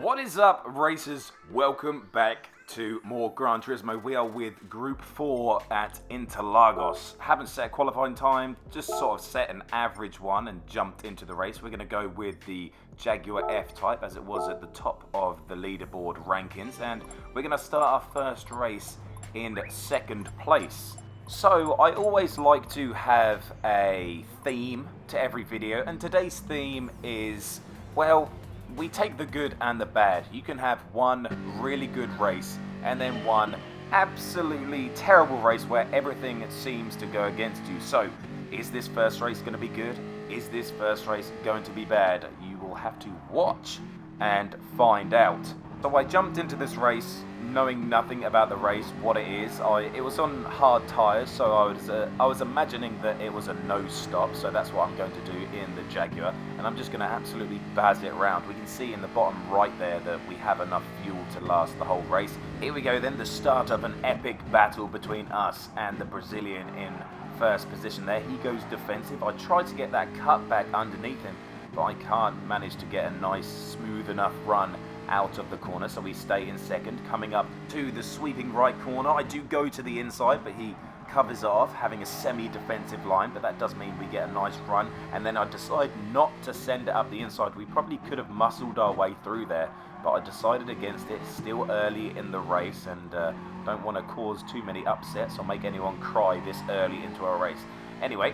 What is up, racers? Welcome back to more Gran Turismo. We are with Group 4 at Interlagos. Haven't set a qualifying time, just sort of set an average one and jumped into the race. We're going to go with the Jaguar F-Type as it was at the top of the leaderboard rankings. And we're going to start our first race in second place. So I always like to have a theme to every video, and today's theme is, well, we take the good and the bad. You can have one really good race and then one absolutely terrible race where everything seems to go against you. So, is this first race going to be good? Is this first race going to be bad? You will have to watch and find out. So I jumped into this race knowing nothing about the race, what it is. It was on hard tyres, so I was imagining that it was a no stop, so that's what I'm going to do in the Jaguar, and I'm just going to absolutely baz it around. We can see in the bottom right there that we have enough fuel to last the whole race. Here we go then, the start of an epic battle between us and the Brazilian in first position there. He goes defensive. I tried to get that cut back underneath him, but I can't manage to get a nice smooth enough run out of the corner, so we stay in second. Coming up to the sweeping right corner, I do go to the inside, but he covers off, having a semi-defensive line, but that does mean we get a nice run, and then I decide not to send it up the inside. We probably could have muscled our way through there, but I decided against it. Still early in the race, and don't want to cause too many upsets or make anyone cry this early into our race. Anyway,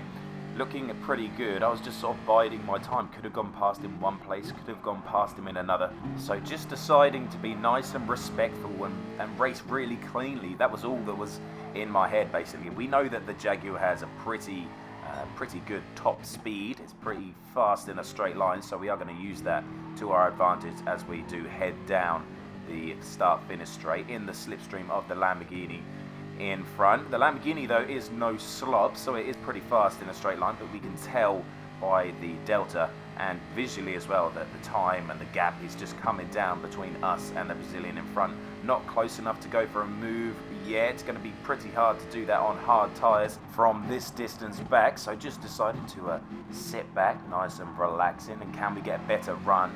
looking pretty good. I was just sort of biding my time. Could have gone past him one place, could have gone past him in another. So just deciding to be nice and respectful and race really cleanly. That was all that was in my head, basically. We know that the Jaguar has a pretty good top speed. It's pretty fast in a straight line, so we are going to use that to our advantage as we do head down the start-finish straight in the slipstream of the Lamborghini in front. The Lamborghini though is no slop, so it is pretty fast in a straight line, but we can tell by the delta and visually as well that the time and the gap is just coming down between us and the Brazilian in front. Not close enough to go for a move yet. It's going to be pretty hard to do that on hard tyres from this distance back, so just decided to sit back nice and relaxing. And can we get a better run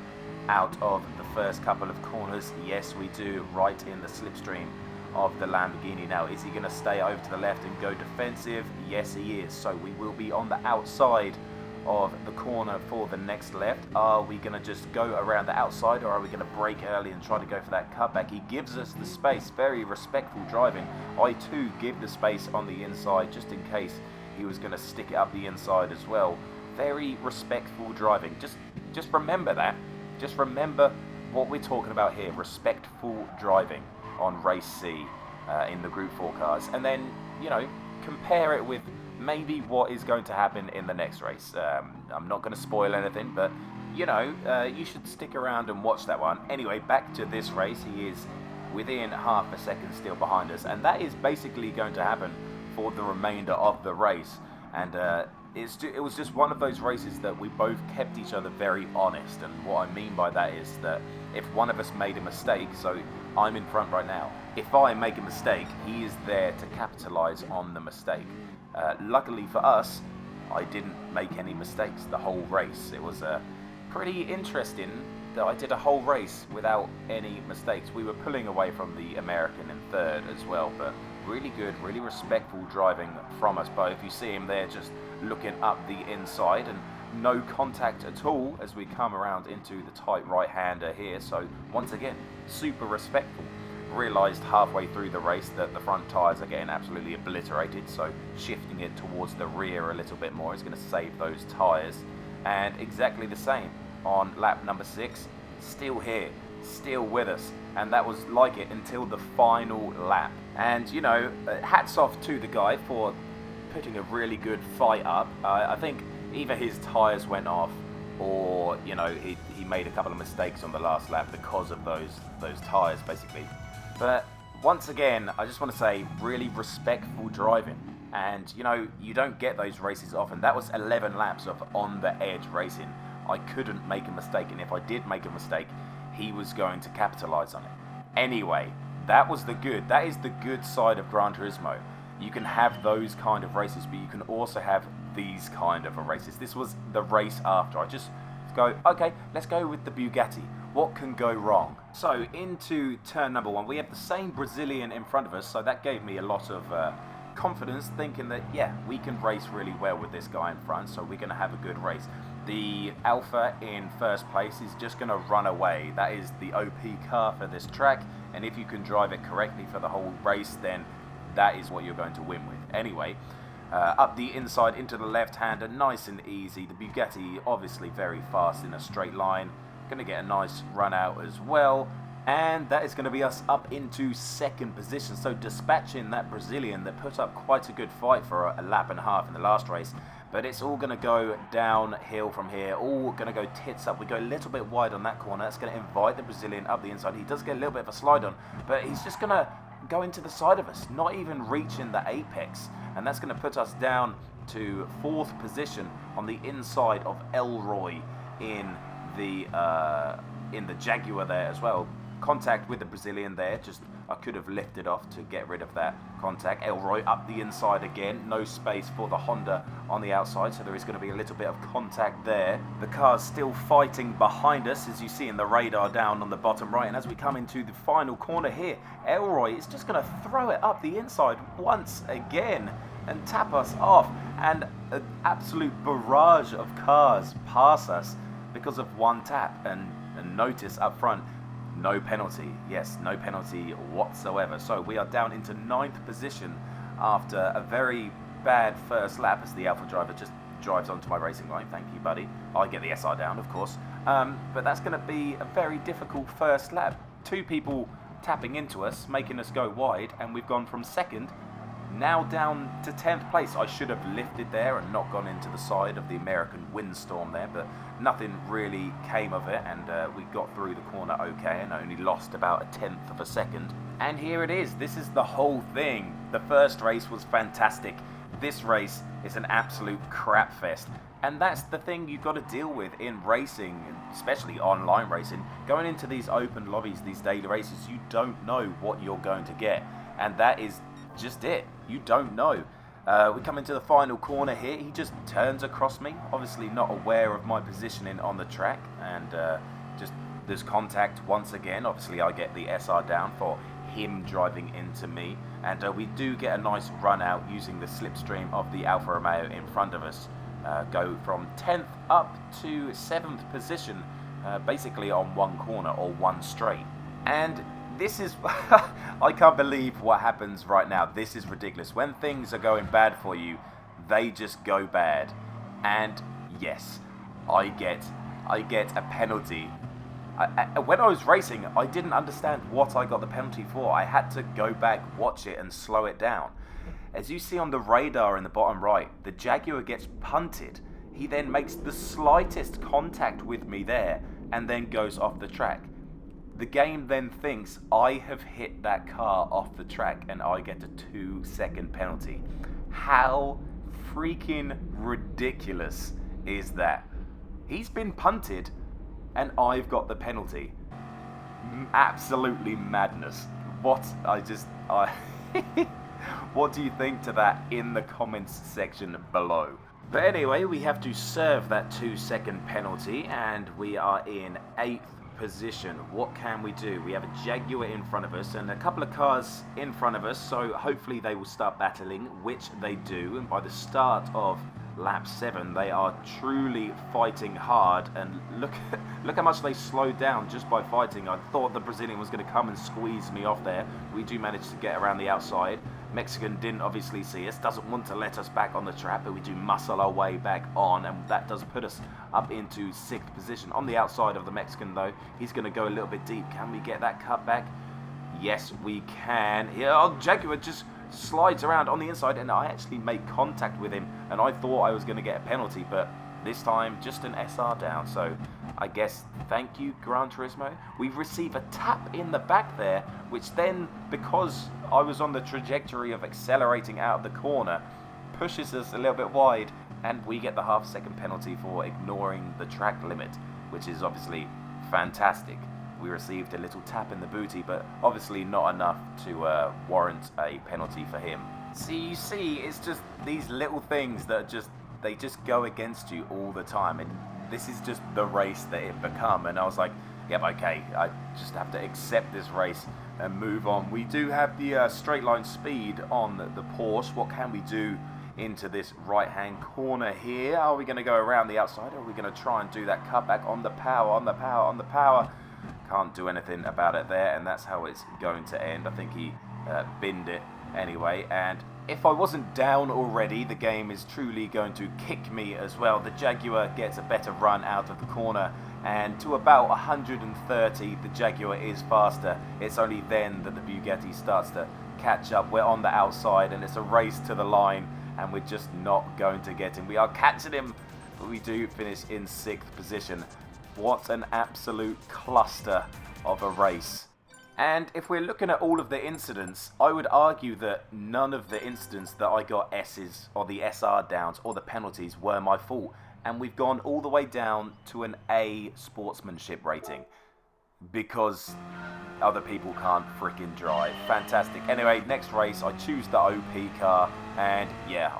out of the first couple of corners? Yes, we do, right in the slipstream of the Lamborghini. Now, is he going to stay over to the left and go defensive? Yes, he is. So we will be on the outside of the corner for the next left. Are we going to just go around the outside, or are we going to brake early and try to go for that cutback? He gives us the space. Very respectful driving. I too give the space on the inside just in case he was going to stick it up the inside as well. Very respectful driving. Just remember that. Just remember what we're talking about here. Respectful driving on race C in the Group 4 cars, and then, you know, compare it with maybe what is going to happen in the next race. I'm not going to spoil anything, but you know, you should stick around and watch that one. Anyway, back to this race. He is within half a second still behind us, and that is basically going to happen for the remainder of the race. And it was just one of those races that we both kept each other very honest, and what I mean by that is that if one of us made a mistake, so I'm in front right now, if I make a mistake, he is there to capitalize on the mistake. Luckily for us, I didn't make any mistakes the whole race. It was pretty interesting that I did a whole race without any mistakes. We were pulling away from the American in third as well, but really good, really respectful driving from us both. You see him there just looking up the inside, and no contact at all as we come around into the tight right-hander here. So once again, super respectful. Realised halfway through the race that the front tyres are getting absolutely obliterated, so shifting it towards the rear a little bit more is going to save those tyres. And exactly the same on lap number 6, still here, still with us, and that was like it until the final lap. And you know, hats off to the guy for putting a really good fight up. I think either his tyres went off, or you know, he made a couple of mistakes on the last lap because of those tyres basically. But once again, I just want to say, really respectful driving. And you know, you don't get those races often. That was 11 laps of on the edge racing. I couldn't make a mistake, and if I did make a mistake, he was going to capitalize on it. Anyway, that is the good side of Gran Turismo. You can have those kind of races, but you can also have these kind of races. This was the race after. I just go, okay, let's go with the Bugatti. What can go wrong? So into turn number 1, we have the same Brazilian in front of us, so that gave me a lot of confidence, thinking that, yeah, we can race really well with this guy in front, so we're going to have a good race. The Alpha in first place is just going to run away. That is the OP car for this track, and if you can drive it correctly for the whole race, then that is what you're going to win with. Anyway, up the inside into the left-hander, nice and easy. The Bugatti obviously very fast in a straight line. Going to get a nice run out as well. And that is going to be us up into second position. So dispatching that Brazilian that put up quite a good fight for a lap and a half in the last race. But it's all going to go downhill from here. All going to go tits up. We go a little bit wide on that corner. That's going to invite the Brazilian up the inside. He does get a little bit of a slide on, but he's just going to go into the side of us, not even reaching the apex. And that's going to put us down to fourth position on the inside of Elroy in the Jaguar there as well. Contact with the Brazilian there, just I could have lifted off to get rid of that contact. Elroy up the inside again, no space for the Honda on the outside, so there is going to be a little bit of contact there. The car's still fighting behind us, as you see in the radar down on the bottom right, and as we come into the final corner here, Elroy is just going to throw it up the inside once again and tap us off, and an absolute barrage of cars pass us because of one tap. And notice up front, no penalty. Yes, no penalty whatsoever. So we are down into 9th position after a very bad first lap, as the Alpha driver just drives onto my racing line. Thank you, buddy. I get the SR down, of course. But that's going to be a very difficult first lap. 2 people tapping into us, making us go wide, and we've gone from second now down to 10th place. I should have lifted there and not gone into the side of the American windstorm there, but nothing really came of it, and we got through the corner okay and only lost about a 1/10 of a second. And here it is. This is the whole thing. The first race was fantastic. This race is an absolute crap fest. And that's the thing you've got to deal with in racing, especially online racing. Going into these open lobbies, these daily races, you don't know what you're going to get. And that is just it. You don't know. We come into the final corner here. He just turns across me, obviously not aware of my positioning on the track, and just there's contact once again. Obviously I get the SR down for him driving into me, and we do get a nice run out using the slipstream of the Alfa Romeo in front of us. Go from 10th up to 7th position, basically on one corner or one straight. And this is, I can't believe what happens right now. This is ridiculous. When things are going bad for you, they just go bad. And yes, I get a penalty. When I was racing, I didn't understand what I got the penalty for. I had to go back, watch it, and slow it down. As you see on the radar in the bottom right, the Jaguar gets punted. He then makes the slightest contact with me there, and then goes off the track. The game then thinks I have hit that car off the track, and I get a 2-second penalty. How freaking ridiculous is that? He's been punted, and I've got the penalty. Absolutely madness. What do you think to that in the comments section below? But anyway, we have to serve that 2-second penalty, and we are in 8th position. What can we do? We have a Jaguar in front of us and a couple of cars in front of us, so hopefully they will start battling, which they do, and by the start of lap 7 they are truly fighting hard. And look how much they slowed down just by fighting. I thought the Brazilian was going to come and squeeze me off there. We do manage to get around the outside. Mexican didn't obviously see us, doesn't want to let us back on the track, but we do muscle our way back on, and that does put us up into 6th position. On the outside of the Mexican though, he's going to go a little bit deep. Can we get that cut back? Yes, we can. Yeah, Jaguar just slides around on the inside, and I actually made contact with him, and I thought I was going to get a penalty, but this time just an SR down. So I guess thank you, Gran Turismo. We receive a tap in the back there, which then, because I was on the trajectory of accelerating out of the corner, pushes us a little bit wide, and we get the half-second penalty for ignoring the track limit, which is obviously fantastic. We received a little tap in the booty, but obviously not enough to warrant a penalty for him. So you see, it's just these little things that they just go against you all the time, and this is just the race that it become. And I was like, Yep, okay, I just have to accept this race and move on. We do have the straight line speed on the Porsche. What can we do into this right-hand corner here? Are we going to go around the outside, or are we going to try and do that cutback on the power? Can't do anything about it there, and that's how it's going to end. I think he binned it anyway, and if I wasn't down already, the game is truly going to kick me as well. The Jaguar gets a better run out of the corner, and to about 130, the Jaguar is faster. It's only then that the Bugatti starts to catch up. We're on the outside, and it's a race to the line, and we're just not going to get him. We are catching him, but we do finish in 6th position. What an absolute cluster of a race. And if we're looking at all of the incidents, I would argue that none of the incidents that I got S's or the SR downs or the penalties were my fault. And we've gone all the way down to an A sportsmanship rating because other people can't freaking drive. Fantastic. Anyway, next race, I choose the OP car, and yeah,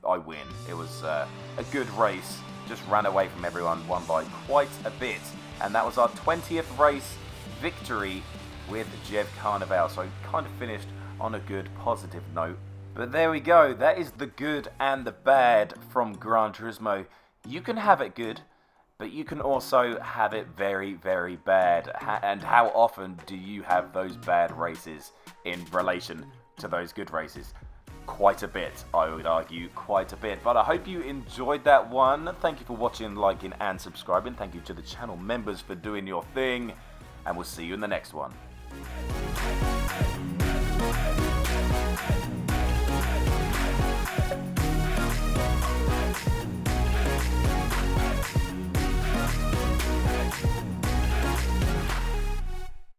I win. It was a good race. Just ran away from everyone, won by quite a bit. And that was our 20th race victory with Jev Carnival. So kind of finished on a good positive note. But there we go. That is the good and the bad from Gran Turismo. You can have it good, but you can also have it very, very bad. And how often do you have those bad races in relation to those good races? Quite a bit, I would argue, quite a bit. But I hope you enjoyed that one. Thank you for watching, liking, and subscribing. Thank you to the channel members for doing your thing. And we'll see you in the next one.